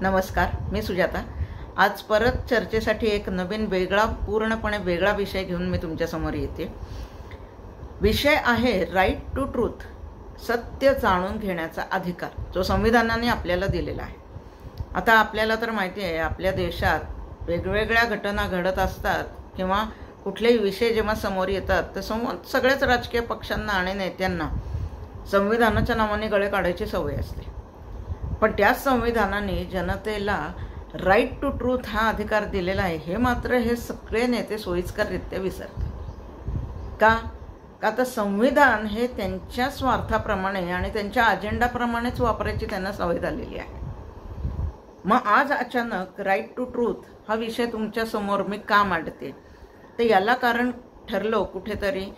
नमस्कार, मी सुजाता। आज परत चर्चेसाठी एक नवीन पूर्णपणे वेगळा विषय घेऊन मी तुमच्यासमोर येते। विषय आहे राईट टू ट्रूथ, सत्य जाणून घेण्याचा अधिकार, जो संविधानाने आपल्याला दिलेला आहे। आता आपल्याला तर माहिती आहे, आपल्या देशात वेगवेगळ्या घटना घडत असतात किंवा कुठलेही विषय जेव्हा समोर येतात तर सगळ्याच राजकीय पक्षांना आणि नेत्यांना संविधानाच्या नावाने गळे काढायची सवय असते। पण त्याच संविधानाने जनतेला राईट टू ट्रूथ हा अधिकार दिलेला आहे, हे मात्र हे सगळे नेते सोयीस्कररित्या विसरतात। का तर संविधान हे त्यांच्या स्वार्थाप्रमाणे आणि त्यांच्या अजेंडाप्रमाणेच वापरायची त्यांना सवय झालेली आहे। मग आज अचानक राईट टू ट्रूथ हा विषय तुमच्या समोर मी का मांडते, तर याला कारण ठरलो कुठेतरी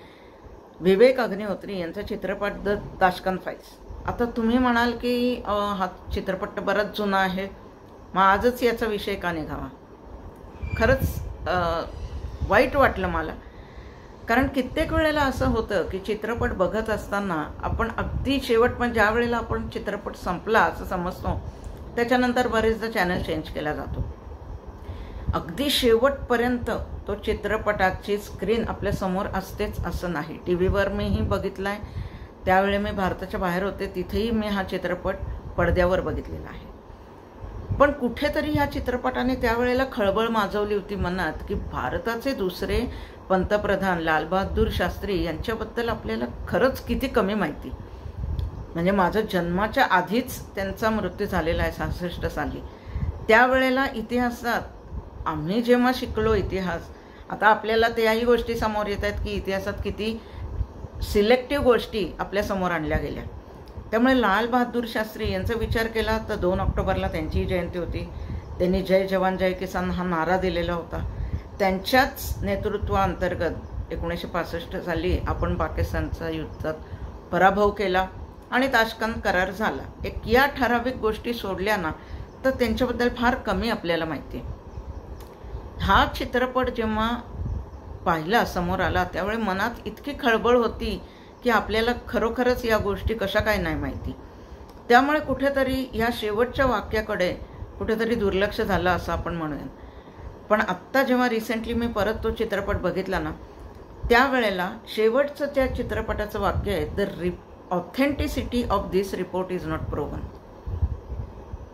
विवेक अग्निहोत्री यांचा चित्रपट द ताशकंद फाईल्स। आता तुम्ही म्हणाल की हा चित्रपट बराच जुना आहे, मग आजच याचा विषय का निघावा। खरंच वाईट वाटलं मला, कारण कित्येक वेळेला असं होतं की चित्रपट बघत असताना आपण अगदी शेवट, पण ज्या वेळेला आपण चित्रपट संपला असं समजतो त्याच्यानंतर बरेचदा चॅनल चेंज केला जातो। अगदी शेवटपर्यंत तो चित्रपटाची स्क्रीन आपल्या समोर असतेच असं नाही। टी व्हीवर मीही बघितला आहे, त्यावेळी मी भारताच्या बाहेर होते, तिथेही मी हा चित्रपट पडद्यावर बघितलेला आहे। पण कुठेतरी ह्या चित्रपटाने त्यावेळेला खळबळ माजवली होती मनात की भारताचे दुसरे पंतप्रधान लालबहादूर शास्त्री यांच्याबद्दल आपल्याला खरंच किती कमी माहिती। म्हणजे माझं जन्माच्या आधीच त्यांचा मृत्यू झालेला आहे 66 साली। त्यावेळेला इतिहासात आम्ही जेव्हा शिकलो इतिहास, आता आपल्याला त्याही गोष्टी समोर येत आहेत की इतिहासात किती सिलेक्टिव्ह गोष्टी आपल्या समोर आणल्या गेल्या। त्यामुळे लाल बहादूर शास्त्री यांचा विचार केला तर 2 ऑक्टोबरला त्यांची जयंती होती। त्यांनी जय जवान जय किसान हा नारा दिलेला होता। त्यांच्याच नेतृत्वाअंतर्गत 1965 साली आपण पाकिस्तानचा युद्धात पराभव केला आणि ताशकंद करार झाला। एक या ठराविक गोष्टी सोडल्या ना तर त्यांच्याबद्दल फार कमी आपल्याला माहिती आहे। हा चित्रपट जेव्हा पाहिला, समोर आला, त्यावेळी मनात इतकी खळबळ होती की आपल्याला खरोखरच या गोष्टी कशा काय नाही माहिती। त्यामुळे कुठेतरी या शेवटच्या वाक्याकडे कुठेतरी दुर्लक्ष झालं असं आपण म्हणूया। पण आत्ता जेव्हा रिसेंटली मी परत तो चित्रपट बघितला ना, त्यावेळेला शेवटचं त्या चित्रपटाचं वाक्य आहे, the authenticity of this report is not proven.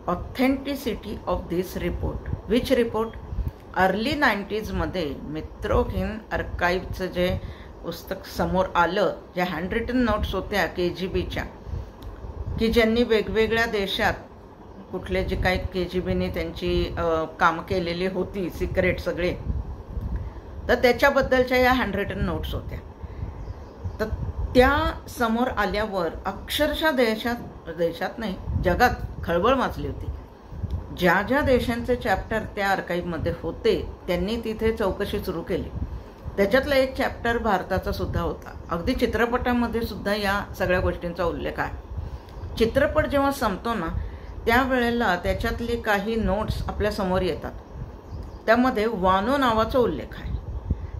Authenticity of this report, which report? Early 90s मध्ये मित्रों आर्काइव्हचं जे पुस्तक समोर आलं, ज्या हँडरिटन नोट्स होत्या KGBच्या, की ज्यांनी वेगवेगळ्या देशात कुठले जे काही KGBने त्यांची काम केलेली होती सिक्रेट सगळे, तर त्याच्याबद्दलच्या या हँडरिटन नोट्स होत्या। तर त्या समोर आल्यावर अक्षरशः देशात नाही जगात खळबळ माजली होती। ज्या ज्या देशांचे चॅप्टर त्या आर्काईव्हमध्ये होते त्यांनी तिथे चौकशी सुरू केली। त्याच्यातला एक चॅप्टर भारताचा सुद्धा होता। अगदी चित्रपटामध्ये सुद्धा या सगळ्या गोष्टींचा उल्लेख आहे। चित्रपट जेव्हा संपतो ना त्यावेळेला त्याच्यातले काही नोट्स आपल्या समोर येतात, त्यामध्ये वानो नावाचा उल्लेख आहे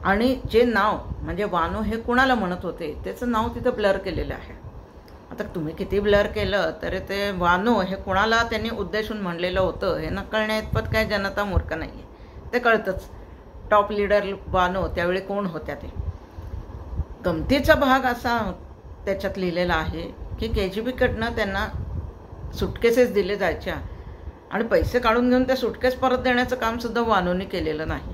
आणि जे नाव म्हणजे वानो हे कुणाला म्हणत होते त्याचं नाव तिथं ब्लर केलेलं आहे। आता तुम्ही किती ब्लर केलं तरी ते वानो हे कुणाला त्यांनी उद्देशून म्हणलेलं होतं हे न कळण्याइतपत काय जनता मूर्ख नाही आहे, ते कळतंच। टॉप लीडर वानो त्यावेळी कोण होत्या ते। गमतीचा भाग असा त्याच्यात लिहिलेला आहे की KGBकडनं त्यांना सुटकेसेस दिले जायच्या आणि पैसे काढून घेऊन त्या सुटकेस परत देण्याचं काम सुद्धा वानोने केलेलं नाही।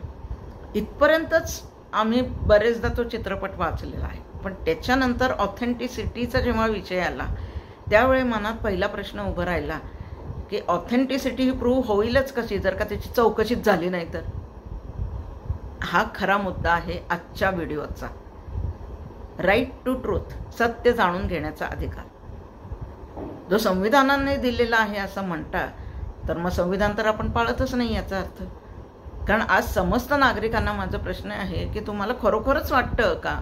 इथपर्यंतच आम्ही बरेचदा तो चित्रपट वाचलेला आहे। पण त्याच्यानंतर ऑथेंटिसिटीचा जेव्हा विषय आला त्यावेळी मनात पहिला प्रश्न उभा राहिला की ऑथेंटिसिटी ही प्रूव्ह होईलच कशी जर का त्याची चौकशीच झाली नाही तर। हा खरा मुद्दा आहे आजच्या व्हिडिओचा, राईट टू ट्रूथ, सत्य जाणून घेण्याचा अधिकार, जो संविधानाने दिलेला आहे असं म्हणता, तर मग संविधान तर आपण पाळतच नाही याचा अर्थ। कारण आज समस्त नागरिकांना माझा प्रश्न आहे की तुम्हाला खरोखरच वाटतं का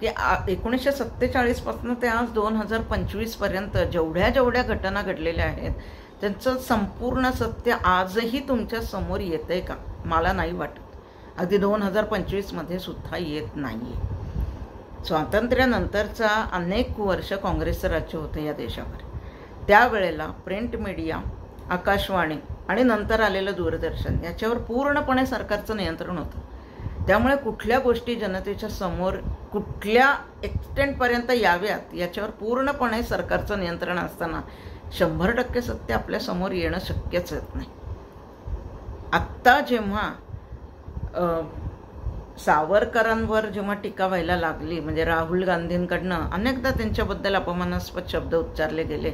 की 1947 पासून ते आज 2025 पर्यंत जेवढ्या घटना घडलेल्या आहेत त्यांचं संपूर्ण सत्य आजही तुमच्या समोर येतंय का? मला नाही वाटत। अगदी 2025 मध्ये सुद्धा येत नाहीये। स्वातंत्र्यानंतरचा अनेक वर्ष काँग्रेसचं राज्य होतं या देशावर। त्यावेळेला प्रिंट मीडिया आकाशवाणी आणि नंतर आलेलं दूरदर्शन याच्यावर पूर्णपणे सरकारचं नियंत्रण होतं. त्यामुळे कुठल्या गोष्टी जनतेच्या समोर कुठल्या एक्सटेंटपर्यंत याव्यात याच्यावर पूर्णपणे सरकारचं नियंत्रण असताना 100% सत्य आपल्या समोर येणं शक्यच होत नाही. आत्ता जेव्हा सावरकरांवर जेव्हा टीका व्हायला लागली, म्हणजे राहुल गांधींकडनं अनेकदा त्यांच्याबद्दल अपमानास्पद शब्द उच्चारले गेले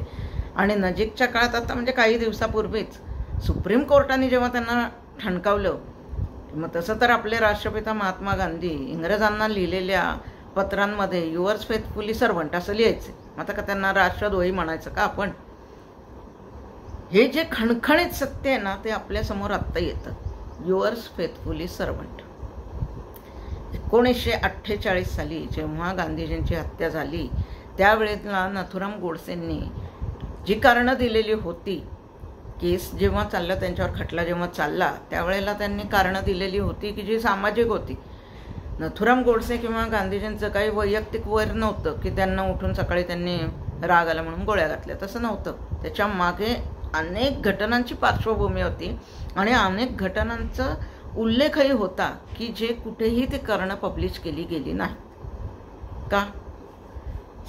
आणि नजीकच्या काळात आता म्हणजे काही दिवसापूर्वीच सुप्रीम कोर्टाने जेव्हा त्यांना ठणकावलं, मग तसं तर आपले राष्ट्रपिता महात्मा गांधी इंग्रजांना लिहिलेल्या पत्रांमध्ये युअर्स फेथफुली सर्वंट असं लिहायचे. आता का त्यांना राष्ट्रद्रोही म्हणायचं का आपण? हे जे खणखणीत सत्य आहे ना, ते आपल्या समोर आत्ता येतं. Yours faithfully servant. 1948 साली जेव्हा गांधीजींची हत्या झाली त्यावेळेला नथुराम गोडसेंनी जी कारणं दिलेली होती, केस जेव्हा चालला, त्यांच्यावर खटला जेव्हा चालला त्यावेळेला त्यांनी कारणं दिलेली होती की जी सामाजिक होती. नथुराम गोडसे किंवा गांधीजींचं काही वैयक्तिक वैर नव्हतं की त्यांना उठून सकाळी त्यांनी राग आला म्हणून गोळ्या घातल्या, तसं नव्हतं. त्याच्या मागे अनेक घटनांची पार्श्वभूमी होती आणि अनेक घटनांचा उल्लेखही होता की जे कुठेही ते करणं पब्लिश केली गेली नाही. का?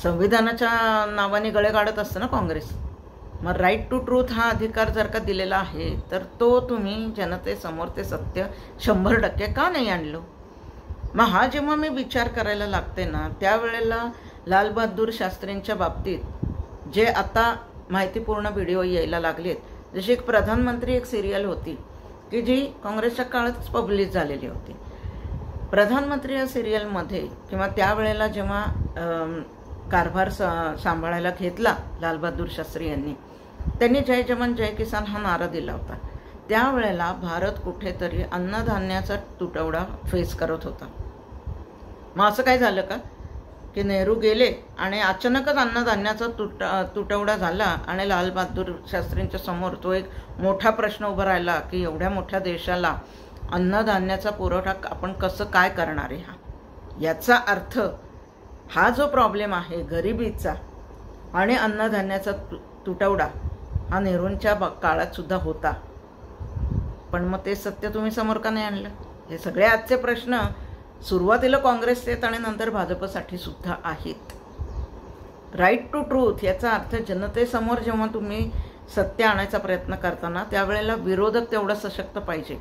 संविधानाच्या नावाने गळे काढत असतं ना काँग्रेस. मग राईट टू ट्रूथ हा अधिकार जर का दिलेला आहे तर तो तुम्ही जनतेसमोर ते सत्य 100% का नाही आणलं? मग हा जेव्हा मी विचार करायला लागते ना, त्यावेळेला लालबहादूर शास्त्रींच्या बाबतीत जे आता माहितीपूर्ण व्हिडिओ यायला लागलेत, जशी एक प्रधानमंत्री एक सिरियल होती की जी काँग्रेसच्या काळातच पब्लिश झालेली होती. प्रधानमंत्री या सिरियलमध्ये किंवा त्यावेळेला जेव्हा कारभार सांभाळायला घेतला लालबहादूर शास्त्री यांनी, त्यांनी जय जवान जय किसान हा नारा दिला होता. त्यावेळेला भारत कुठेतरी अन्नधान्याचा तुटवडा फेस करत होता. मग असं काय झालं का की नेहरू गेले आणि अचानकच अन्नधान्याचा तुटवडा झाला आणि लालबहादूर शास्त्रींच्या समोर तो एक मोठा प्रश्न उभा राहिला की एवढ्या मोठ्या देशाला अन्नधान्याचा पुरवठा आपण कसं काय करणार आहे? याचा अर्थ हा जो प्रॉब्लेम आहे गरिबीचा आणि अन्नधान्याचा तुटवडा हा नेहरूंच्या काळात सुद्धा होता. पण मग ते सत्य तुम्ही समोर का नाही आणलं? हे सगळे आजचे प्रश्न सुरुवातीला काँग्रेसचे आणि नंतर भाजपसाठी सुद्धा आहेत. राईट टू ट्रूथ याचा अर्थ जनतेसमोर जेव्हा तुम्ही सत्य आणायचा प्रयत्न करताना त्यावेळेला विरोधक तेवढा सशक्त पाहिजे.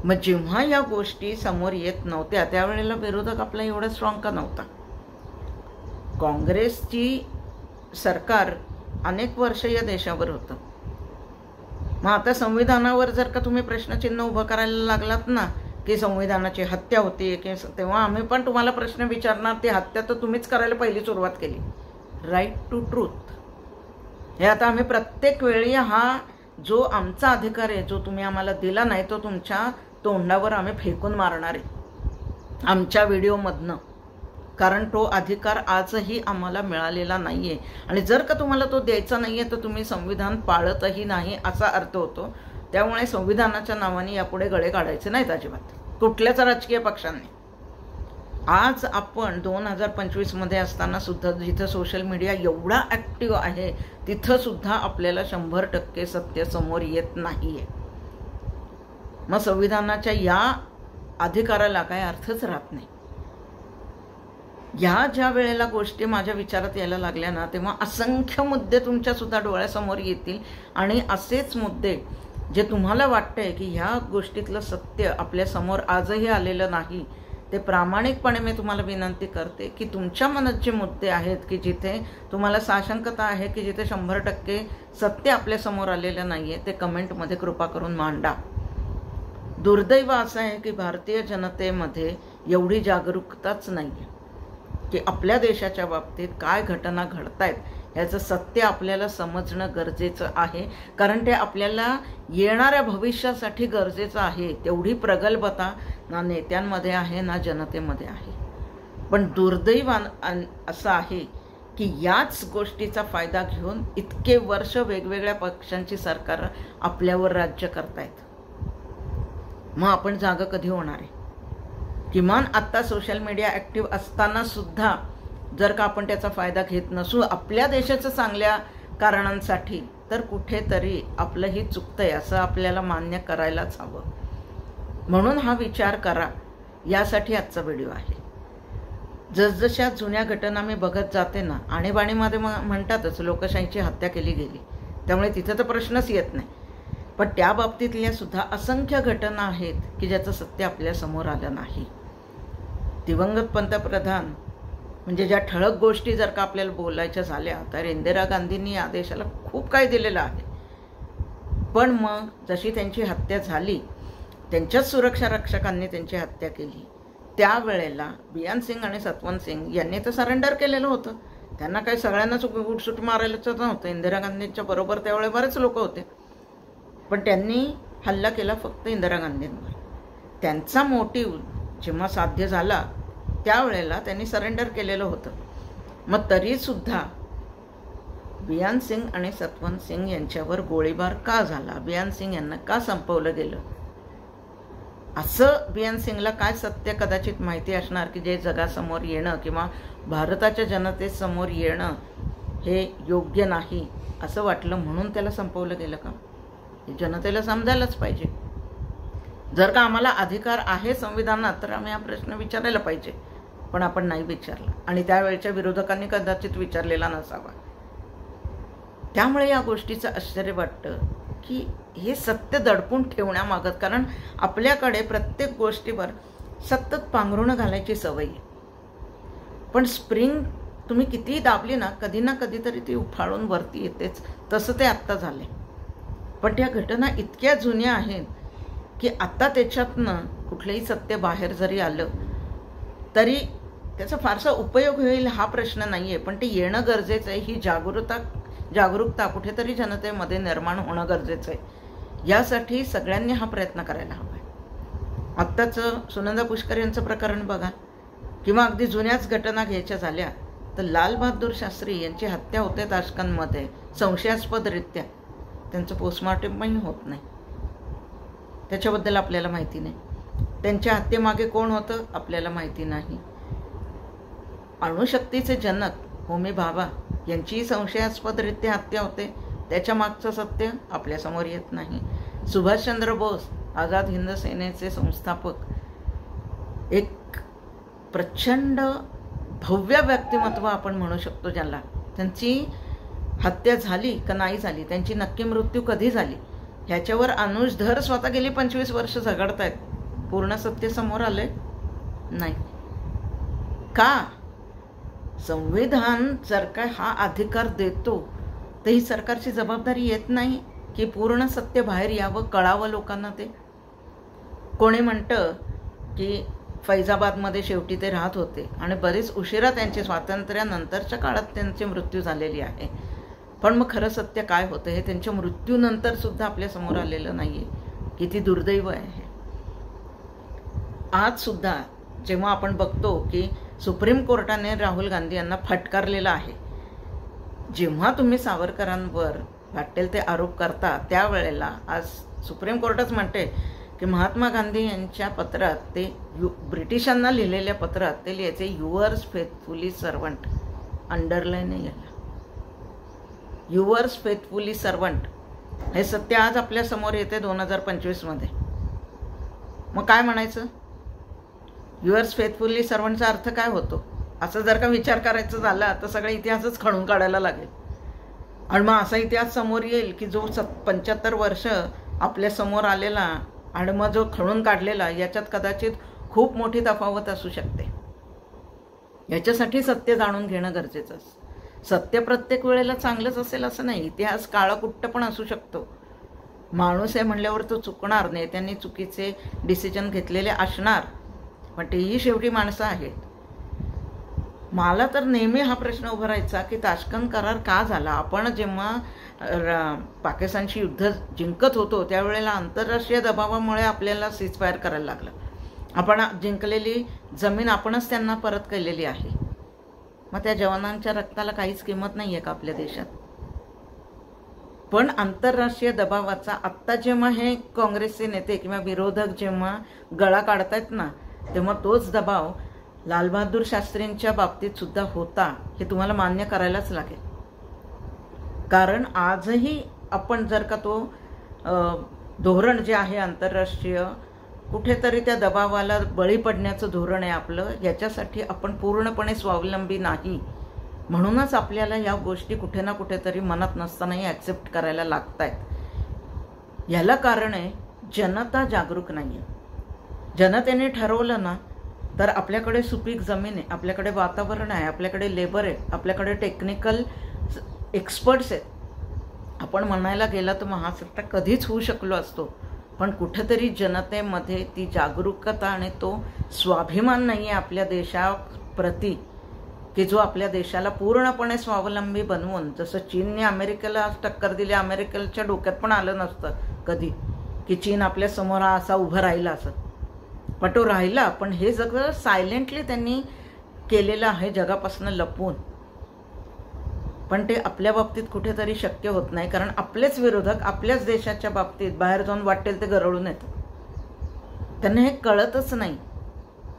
मग जेव्हा या गोष्टी समोर येत नव्हत्या त्यावेळेला विरोधक आपला एवढा स्ट्रॉंग का नव्हता? काँग्रेसची सरकार अनेक वर्ष या देशावर होतं. मग आता संविधानावर जर का तुम्ही प्रश्नचिन्ह उभं करायला लागलात ना की संविधानाची हत्या होती, की तेव्हा आम्ही पण तुम्हाला प्रश्न विचारणार, ती हत्या तर तुम्हीच करायला पहिली सुरुवात केली. राईट टू ट्रूथ हे आता आम्ही प्रत्येक वेळी हा जो आमचा अधिकार आहे जो तुम्ही आम्हाला दिला नाही तो तुमच्या तोंडावर आम्ही फेकून मारणार आहे आमच्या व्हिडिओमधनं, कारण तो अधिकार आजही आम्हाला मिळालेला नाही आहे. आणि जर का तुम्हाला तो द्यायचा नाही आहे तर तुम्ही संविधान पाळतही नाही असा अर्थ होतो. त्यामुळे संविधानाच्या नावाने यापुढे गळे काढायचे नाहीत अजिबात कुठल्याच राजकीय पक्षांनी. आज आपण 2025 मध्ये असताना सुद्धा जिथं सोशल मीडिया एवढा ॲक्टिव्ह आहे तिथं सुद्धा आपल्याला 100% सत्य समोर येत नाहीये. मग संविधानाच्या या अधिकाराला काय अर्थच राहत नाही. या ज्या वेळेला गोष्टी माझ्या विचारात यायला लागल्या ना तेव्हा असंख्य मुद्दे तुमच्या सुद्धा डोळ्यासमोर येतील आणि असेच मुद्दे जे तुम्हाला वाटतंय की ह्या गोष्टीतलं सत्य आपल्या समोर आजही आलेलं नाही, ते प्रामाणिकपणे मी तुम्हाला विनंती करते की तुमच्या मनात जे मुद्दे आहेत की जिथे तुम्हाला साशंकता आहे की जिथे 100% सत्य आपल्या समोर आलेलं नाहीये ते कमेंटमध्ये कृपा करून मांडा. दुर्दैव असं आहे की भारतीय जनतेमध्ये एवढी जागरूकताच नाहीये की आपल्या देशाच्या बाबतीत काय घटना घडतायत याचं सत्य आपल्याला समजणं गरजेचं आहे, कारण ते आपल्याला येणाऱ्या भविष्यासाठी गरजेचं आहे. तेवढी प्रगल्भता ना नेत्यांमध्ये आहे ना जनतेमध्ये आहे. पण दुर्दैव असं आहे की याच गोष्टीचा फायदा घेऊन इतके वर्ष वेगवेगळ्या पक्षांची सरकार आपल्यावर राज्य करतायत. मग आपण जागा कधी होणार आहे? किमान आत्ता सोशल मीडिया ॲक्टिव्ह असताना सुद्धा जर का आपण त्याचा फायदा घेत नसू, आपल्या देशाचं चांगल्या कारणांसाठी, तर कुठेतरी आपलंही चुकतंय असं आपल्याला मान्य करायलाच हवं. म्हणून हा विचार करा, यासाठी आजचा व्हिडिओ आहे. जसजशा जुन्या घटना मी बघत जाते ना, आणीबाणीमध्ये म्हणतातच लोकशाहीची हत्या केली गेली, त्यामुळे तिथं तर प्रश्नच येत नाही. पण त्या बाबतीतल्या सुद्धा असंख्य घटना आहेत की ज्याचं सत्य आपल्या समोर आलं नाही. दिवंगत पंतप्रधान म्हणजे ज्या ठळक गोष्टी जर का आपल्याला बोलायच्या झाल्या तर इंदिरा गांधींनी या देशाला खूप काही दिलेलं आहे. पण मग जशी त्यांची हत्या झाली, त्यांच्याच सुरक्षा रक्षकांनी त्यांची हत्या केली, त्यावेळेला बियान सिंग आणि सतवंत सिंग यांनी तर सरेंडर केलेलं होतं. त्यांना काही सगळ्यांनाच उठसूट मारायलाच नव्हतं. इंदिरा गांधींच्या बरोबर त्यावेळेस बरेच लोक होते, पण त्यांनी हल्ला केला फक्त इंदिरा गांधींवर. त्यांचा मोटिव्ह जेव्हा साध्य झाला त्यावेळेला त्यांनी सरेंडर केलेलं होतं. मग तरीसुद्धा बियान सिंग आणि सतवंत सिंग यांच्यावर गोळीबार का झाला, बियान सिंग यांना का संपवलं गेलं, असं बियान सिंगला काय सत्य कदाचित माहिती असणार की जे जगासमोर येणं किंवा भारताच्या जनतेसमोर येणं हे योग्य नाही असं वाटलं, म्हणून त्याला संपवलं गेलं का, हे जनतेला समजायलाच पाहिजे. जर का आम्हाला अधिकार आहे संविधानात तर आम्ही हा प्रश्न विचारायला पाहिजे, पण आपण नाही विचारला आणि त्यावेळच्या विरोधकांनी कदाचित विचारलेला नसावा. त्यामुळे या गोष्टीचं आश्चर्य वाटतं की हे सत्य दडपून ठेवण्यामागत, कारण आपल्याकडे प्रत्येक गोष्टीवर सतत पांघरुणं घालायची सवय आहे. पण स्प्रिंग तुम्ही कितीही दाबली ना कधीतरी ती उफाळून वरती येतेच. तसं ते आत्ता झाले. पण त्या घटना इतक्या जुन्या आहेत की आता त्याच्यातनं कुठलंही सत्य बाहेर जरी आलं तरी त्याचा फारसा उपयोग होईल हा प्रश्न नाही आहे, पण ते येणं गरजेचं आहे. ही जागरूकता कुठेतरी जनतेमध्ये निर्माण होणं गरजेचं आहे. यासाठी सगळ्यांनी हा प्रयत्न करायला हवा आहे. आत्ताचं सुनंदा पुष्कर यांचं प्रकरण बघा, किंवा अगदी जुन्याच घटना घ्यायच्या झाल्या तर लाल बहादूर शास्त्री यांची हत्या होते ताशकंदमध्ये संशयास्पदरित्या. त्यांचं पोस्टमॉर्टमही होत नाही, त्याच्याबद्दल आपल्याला माहिती नाही. त्यांच्या हत्येमागे कोण होतं आपल्याला माहिती नाही. अणुशक्तीचे जनक होमी भाभा यांचीही संशयास्पदरित्या हत्या होते, त्याच्या मागचं सत्य आपल्यासमोर येत नाही. सुभाषचंद्र बोस आझाद हिंद सेनेचे संस्थापक, एक प्रचंड भव्य व्यक्तिमत्व आपण म्हणू शकतो ज्याला, त्यांची हत्या झाली का नाही झाली, त्यांची नक्की मृत्यू कधी झाली ह्याच्यावर अनुज धर स्वतः गेली 25 वर्ष झगडतायत. पूर्ण सत्य समोर आले नाही का? संविधान जर काय हा अधिकार देतो तर ही सरकारची जबाबदारी येत नाही की पूर्ण सत्य बाहेर यावं, कळावं लोकांना. ते कोणी म्हणतं की फैजाबादमध्ये शेवटी ते राहत होते आणि बरेच उशिरा त्यांचे स्वातंत्र्यानंतरच्या काळात त्यांची मृत्यू झालेली आहे. पण मग खरं सत्य काय होतं हे त्यांच्या मृत्यूनंतर सुद्धा आपल्या समोर आलेलं नाहीये. किती दुर्दैव आहे. आज सुद्धा जेव्हा आपण बघतो की सुप्रीम कोर्टाने राहुल गांधी यांना फटकारलेलं आहे, जेव्हा तुम्ही सावरकरांवर वाटेल ते आरोप करता त्यावेळेला आज सुप्रीम कोर्टच म्हणते की महात्मा गांधी यांच्या पत्रात, ते ब्रिटिशांना लिहिलेल्या पत्रात ते लिहायचे युअर्स फेथफुली सर्वंट, अंडरलाईन याला, युअर्स फेथफुली सर्वंट. हे सत्य आज आपल्या समोर येते 2025 मध्ये. मग काय म्हणायचं? युअर्स फेथफुली सर्वंटचा अर्थ काय होतो असं जर का विचार करायचं झाला तर सगळा इतिहासच खणून काढायला लागेल. आणि मग असा इतिहास समोर येईल की जो 75 वर्ष आपल्या समोर आलेला आणि मग जो खणून काढलेला याच्यात कदाचित खूप मोठी तफावत असू शकते. याच्यासाठी सत्य जाणून घेणं गरजेचं असतं. सत्य प्रत्येक वेळेला चांगलंच असेल असं नाही. इतिहास काळाकुट्ट पण असू शकतो. माणूस आहे म्हणल्यावर तो चुकणार नाही, त्यांनी चुकीचे डिसिजन घेतलेले असणार, पण तेही शेवटी माणसं आहेत. मला तर नेहमी हा प्रश्न उभा राहायचा की ताशकंद करार का झाला. आपण जेव्हा पाकिस्तानशी युद्ध जिंकत होतो त्यावेळेला आंतरराष्ट्रीय दबावामुळे आपल्याला सीजफायर करायला लागलं. आपण जिंकलेली जमीन आपणच त्यांना परत केलेली आहे. मग त्या जवानांच्या रक्ताला काहीच किंमत नाही आहे का आपल्या देशात? पण आंतरराष्ट्रीय दबावाचा आत्ता जेव्हा हे काँग्रेसचे नेते किंवा विरोधक जेव्हा गळा काढतायत ना, तेव्हा तोच दबाव लालबहादूर शास्त्रींच्या बाबतीत सुद्धा होता हे तुम्हाला मान्य करायलाच लागेल. कारण आजही आपण जर का तो धोरण जे आहे आंतरराष्ट्रीय कुठेतरी त्या दबावाला बळी पडण्याचं धोरण आहे आपलं, याच्यासाठी आपण पूर्णपणे स्वावलंबी नाही. म्हणूनच आपल्याला या गोष्टी कुठे ना कुठेतरी मनात नसतानाही ॲक्सेप्ट करायला लागत आहेत. याला कारण आहे जनता जागरूक नाही आहे. जनतेने ठरवलं ना तर आपल्याकडे सुपीक जमीन आहे, आपल्याकडे वातावरण आहे, आपल्याकडे लेबर आहे, आपल्याकडे टेक्निकल एक्सपर्ट्स आहेत. आपण म्हणायला गेला तर महासत्ता कधीच होऊ शकलो असतो, पण कुठेतरी जनतेमध्ये ती जागरूकता आणि तो स्वाभिमान नाही आहे आपल्या देशाप्रती, की जो आपल्या देशाला पूर्णपणे स्वावलंबी बनवून, जसं चीनने अमेरिकेला टक्कर दिली, अमेरिकेच्या डोक्यात पण आलं नसतं कधी की चीन आपल्या समोर असा उभं राहिला असं, पण तो राहिला. पण हे सगळं सायलेंटली त्यांनी केलेलं आहे जगापासून लपवून. पण ते आपल्या बाबतीत कुठेतरी शक्य होत नाही, कारण आपलेच विरोधक आपल्याच देशाच्या बाबतीत बाहेर जाऊन वाटेल ते गरळून येतात. त्यांना हे कळतच नाही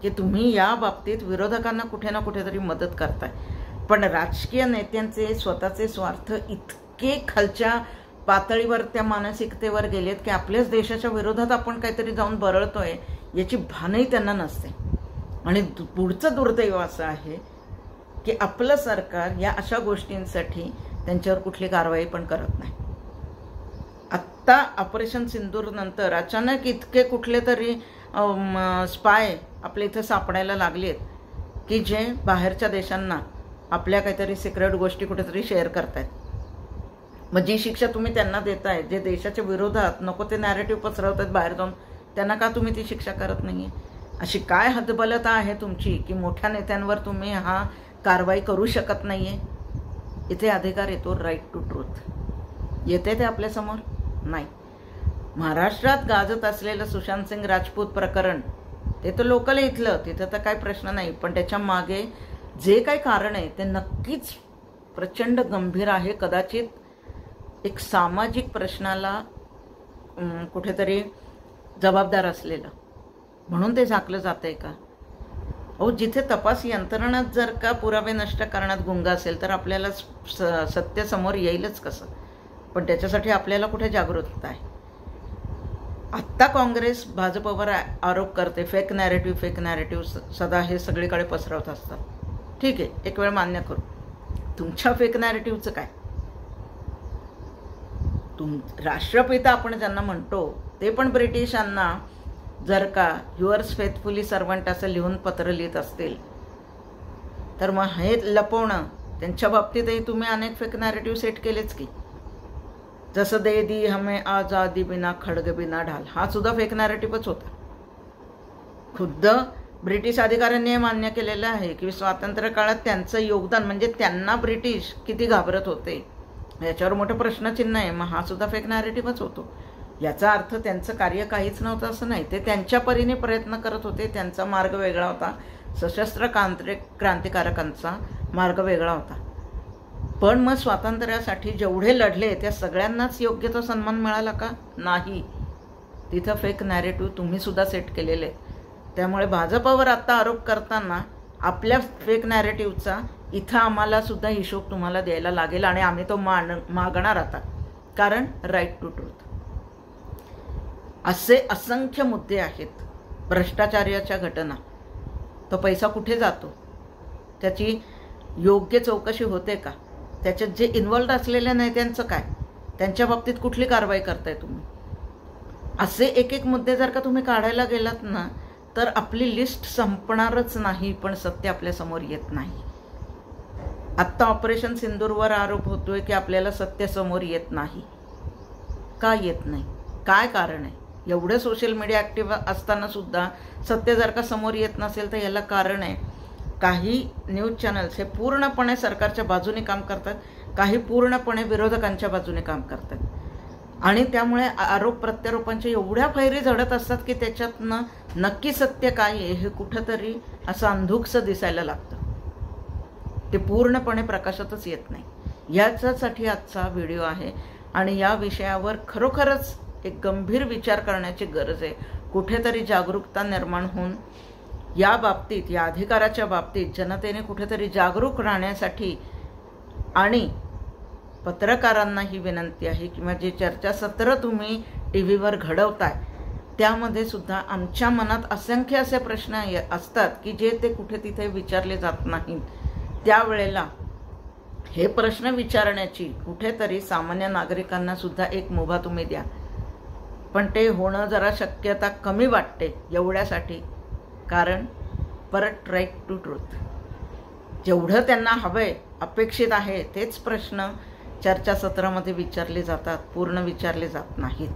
की तुम्ही या बाबतीत विरोधकांना कुठे ना कुठेतरी मदत करताय. पण राजकीय नेत्यांचे स्वतःचे स्वार्थ इतके खालच्या पातळीवर त्या मानसिकतेवर गेलेत की आपल्याच देशाच्या विरोधात आपण काहीतरी जाऊन बरळतोय याची भानही त्यांना नसते. आणि पुढचं दुर्दैव असं आहे की आपलं सरकार या अशा गोष्टींसाठी त्यांच्यावर कुठली कारवाई पण करत नाही. आत्ता ऑपरेशन सिंदूर नंतर अचानक इतके कुठले तरी स्पाय आपल्या इथं सापडायला लागलेत की जे बाहेरच्या देशांना आपल्या काहीतरी सिक्रेट गोष्टी कुठेतरी शेअर करतायत. मग जी शिक्षा तुम्ही त्यांना देताय, जे देशाच्या विरोधात नको ते नॅरेटिव्ह पसरवतात बाहेर जाऊन, त्यांना का तुम्ही ती शिक्षा करत नाहीये? अशी काय हतबलता आहे तुमची की मोठ्या नेत्यांवर तुम्ही हा कारवाई करू शकत नाहीये? इथे अधिकार येतो राईट टू ट्रूथ. येते ते आपल्यासमोर नाही. महाराष्ट्रात गाजत असलेलं सुशांत सिंग राजपूत प्रकरण ते तर लोकल इथलं, तिथं तर काही प्रश्न नाही, पण त्याच्या मागे जे काही कारण आहे ते नक्कीच प्रचंड गंभीर आहे. कदाचित एक सामाजिक प्रश्नाला कुठेतरी जबाबदार असलेलं, म्हणून ते झाकलं जातंय का? अहो, जिथे तपास यंत्रणात जर का पुरावे नष्ट करण्यात गुंग असेल तर आपल्याला सत्य समोर येईलच कसं? पण त्याच्यासाठी आपल्याला कुठे जागरूकता आहे? आत्ता काँग्रेस भाजपवर आरोप करते, फेक नॅरेटिव्ह सदा हे सगळीकडे पसरवत असतात. ठीक आहे, एक वेळ मान्य करू. तुमच्या फेक नॅरेटिव्हचं काय? राष्ट्रपिता आपण ज्यांना म्हणतो ते पण ब्रिटिशांना जर का युअर्स फेथफुली सर्वंट असं लिहून पत्र लिहित असतील तर मग हे लपवणं, त्यांच्या बाबतीतही तुम्ही अनेक फेक नॅरेटिव्ह सेट केलेच की. जसं दे दी हमें आजादी बिना खडग बिना ढाल, हा सुद्धा फेक नॅरेटिव्हच होता. खुद्द ब्रिटिश अधिकाऱ्यांनी हे मान्य केलेलं आहे की स्वातंत्र्य काळात त्यांचं योगदान म्हणजे त्यांना ब्रिटिश किती घाबरत होते याच्यावर मोठं प्रश्नचिन्ह आहे. मग हा सुद्धा फेक नॅरेटिव्हच होतो. याचा अर्थ त्यांचं कार्य काहीच नव्हतं असं नाही. ते त्यांच्या परीने प्रयत्न करत होते. त्यांचा मार्ग वेगळा होता, सशस्त्र क्रांतिकारकांचा मार्ग वेगळा होता. पण मग स्वातंत्र्यासाठी जेवढे लढले त्या सगळ्यांनाच योग्य तो सन्मान मिळाला का? नाही. तिथं फेक नॅरेटिव्ह तुम्ही सुद्धा सेट केलेले. त्यामुळे भाजपवर आता आरोप करताना आपल्या फेक नॅरेटिव्हचा इथं आम्हाला सुद्धा हिशोब तुम्हाला द्यायला लागेल आणि आम्ही तो मागणार आता. कारण राईट टू ट्रूथ. असे असंख्य मुद्दे आहेत. भ्रष्टाचाराच्या घटना, तो पैसा कुठे जातो, त्याची योग्य चौकशी होते का, त्याच्यात जे इन्व्हॉल्ड असलेले नाही त्यांचं काय, त्यांच्या बाबतीत कुठली कारवाई करताय तुम्ही, असे एक एक मुद्दे जर का तुम्ही काढायला गेलात ना तर आपली लिस्ट संपणारच नाही. पण सत्य आपल्यासमोर येत नाही. आत्ता ऑपरेशन सिंदूरवर आरोप होतोय की आपल्याला सत्य समोर येत नाही. का येत नाही? काय कारण आहे? एवढे सोशल मीडिया ॲक्टिव्ह असताना सुद्धा सत्य जर का समोर येत नसेल तर याला कारण आहे काही न्यूज चॅनल्स हे पूर्णपणे सरकारच्या बाजूने काम करतात, काही पूर्णपणे विरोधकांच्या बाजूने काम करतात. आणि त्यामुळे आरोप प्रत्यारोपांच्या एवढ्या फैरी झडत असतात की त्याच्यातनं नक्की सत्य काय आहे हे कुठंतरी असं अंधुकसं दिसायला लागतं. ते पूर्णपणे प्रकाशातच येत नाही. याच्यासाठी आजचा व्हिडिओ आहे आणि या विषयावर खरोखरच एक गंभीर विचार करण्याची गरज आहे. कुठेतरी जागरूकता निर्माण होऊन या बाबतीत, या अधिकाराच्या बाबतीत जनतेने कुठेतरी जागरूक राहण्यासाठी आणि पत्रकारांना ही विनंती आहे किंवा जे चर्चासत्र तुम्ही टी व्हीवर घडवताय त्यामध्ये सुद्धा आमच्या मनात असंख्य असे प्रश्न असतात की जे ते कुठे तिथे विचारले जात नाहीत. त्यावेळेला हे प्रश्न विचारण्याची कुठेतरी सामान्य नागरिकांना सुद्धा एक मुभा तुम्ही द्या. पण ते होणं जरा शक्यता कमी वाटते एवढ्यासाठी, कारण परत राईट टू ट्रूथ, जेवढं त्यांना हवंय अपेक्षित आहे तेच प्रश्न चर्चासत्रामध्ये विचारले जातात, पूर्ण विचारले जात नाहीत.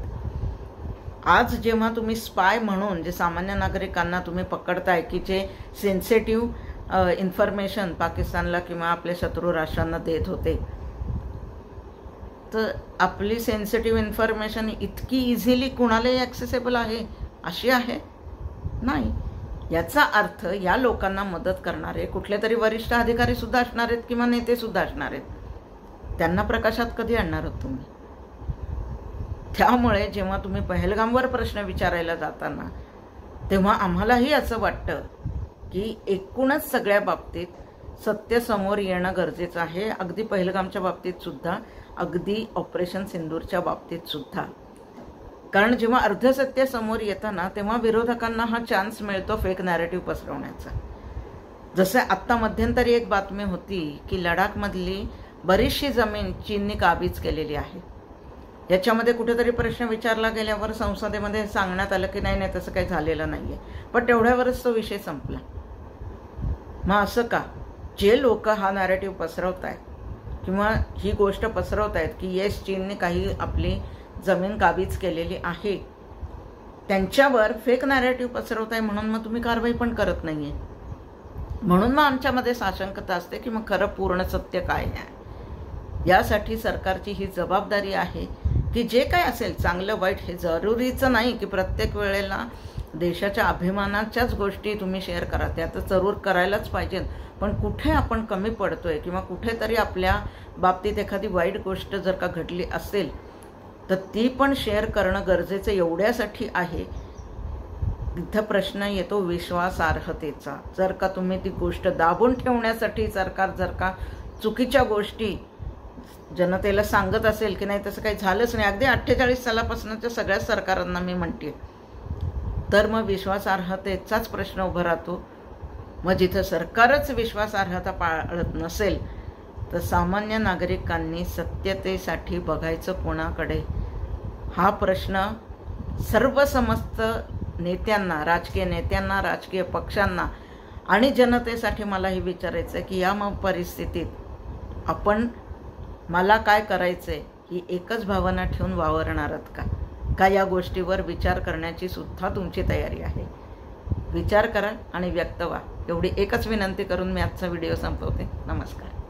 आज जेव्हा तुम्ही स्पाय म्हणून जे सामान्य नागरिकांना तुम्ही पकडताय की जे सेन्सिटिव्ह इन्फॉर्मेशन पाकिस्तानला किंवा आपल्या शत्रू राष्ट्रांना देत होते, तर आपली सेन्सिटिव्ह इन्फॉर्मेशन इतकी इझिली कुणालाही ॲक्सेसेबल आहे अशी आहे नाही. याचा अर्थ या लोकांना मदत करणारे कुठले तरी वरिष्ठ अधिकारी सुद्धा असणार आहेत किंवा नेते सुद्धा असणार आहेत. त्यांना प्रकाशात कधी आणणार आहात तुम्ही? त्यामुळे जेव्हा तुम्ही पहलगामवर प्रश्न विचारायला जाताना तेव्हा आम्हालाही असं वाटतं की एकूणच सगळ्या बाबतीत सत्य समोर येणं गरजेचं आहे. अगदी पहलगामच्या बाबतीत सुद्धा, अगदी ऑपरेशन सिंदूरच्या बाबतीत सुद्धा. कारण जेव्हा अर्धसत्य समोर येतं ना तेव्हा विरोधकांना हा चान्स मिळतो फेक नॅरेटिव्ह पसरवण्याचा. जसं आत्ता मध्यंतरी एक बातमी होती की लडाखमधली बरीचशी जमीन चीनने काबीज केलेली आहे. याच्यामध्ये कुठेतरी प्रश्न विचारला गेल्यावर संसदेमध्ये सांगण्यात आलं की नाही तसं काही झालेलं नाही आहे, पण तेवढ्यावरच तो विषय संपला. मग असं का? जे लोक हा नॅरेटिव्ह पसरवत आहेत किंवा ही गोष्ट पसरवत आहेत की येस चीनने काही आपली जमीन काबीज केलेली आहे, त्यांच्यावर फेक नॅरेटिव्ह पसरवत आहे म्हणून मग तुम्ही कारवाई पण करत नाही आहे. म्हणून मग आमच्यामध्ये साशंकता असते की मग खरं पूर्ण सत्य काय आहे. यासाठी सरकारची ही जबाबदारी आहे की जे काय असेल चांगलं वाईट हे जरुरीचं नाही की प्रत्येक वेळेला देशाच्या अभिमानाच्याच गोष्टी तुम्ही शेअर करा, त्या तर जरूर करायलाच पाहिजेत. पण कुठे आपण कमी पडतोय किंवा कुठेतरी आपल्या बाबतीत एखादी वाईट गोष्ट जर का घडली असेल तर ती पण शेअर करणं गरजेचं एवढ्यासाठी आहे. इथं प्रश्न येतो विश्वासार्हतेचा. जर का तुम्ही ती गोष्ट दाबून ठेवण्यासाठी सरकार जर का चुकीच्या गोष्टी जनतेला सांगत असेल की नाही तसं काही झालंच नाही, अगदी 48 सालापासूनच्या सगळ्या सरकारांना मी म्हणते, तर मग विश्वासार्हतेचाच प्रश्न उभा राहतो. मग जिथं सरकारच विश्वासार्हता पाळत नसेल तर सामान्य नागरिकांनी सत्यतेसाठी बघायचं कोणाकडे? हा प्रश्न सर्व समस्त नेत्यांना, राजकीय नेत्यांना, राजकीय पक्षांना आणि जनतेसाठी मलाही विचारायचं आहे की या मग परिस्थितीत आपण मला काय करायचंय ही एकच भावना ठेवून वावरणार आहात का या गोष्टीवर विचार करण्याची सुद्धा तुमची तयारी आहे? विचार करा आणि व्यक्त व्हा, एवढी एकच विनंती करून मी आजचा व्हिडिओ संपवते. नमस्कार.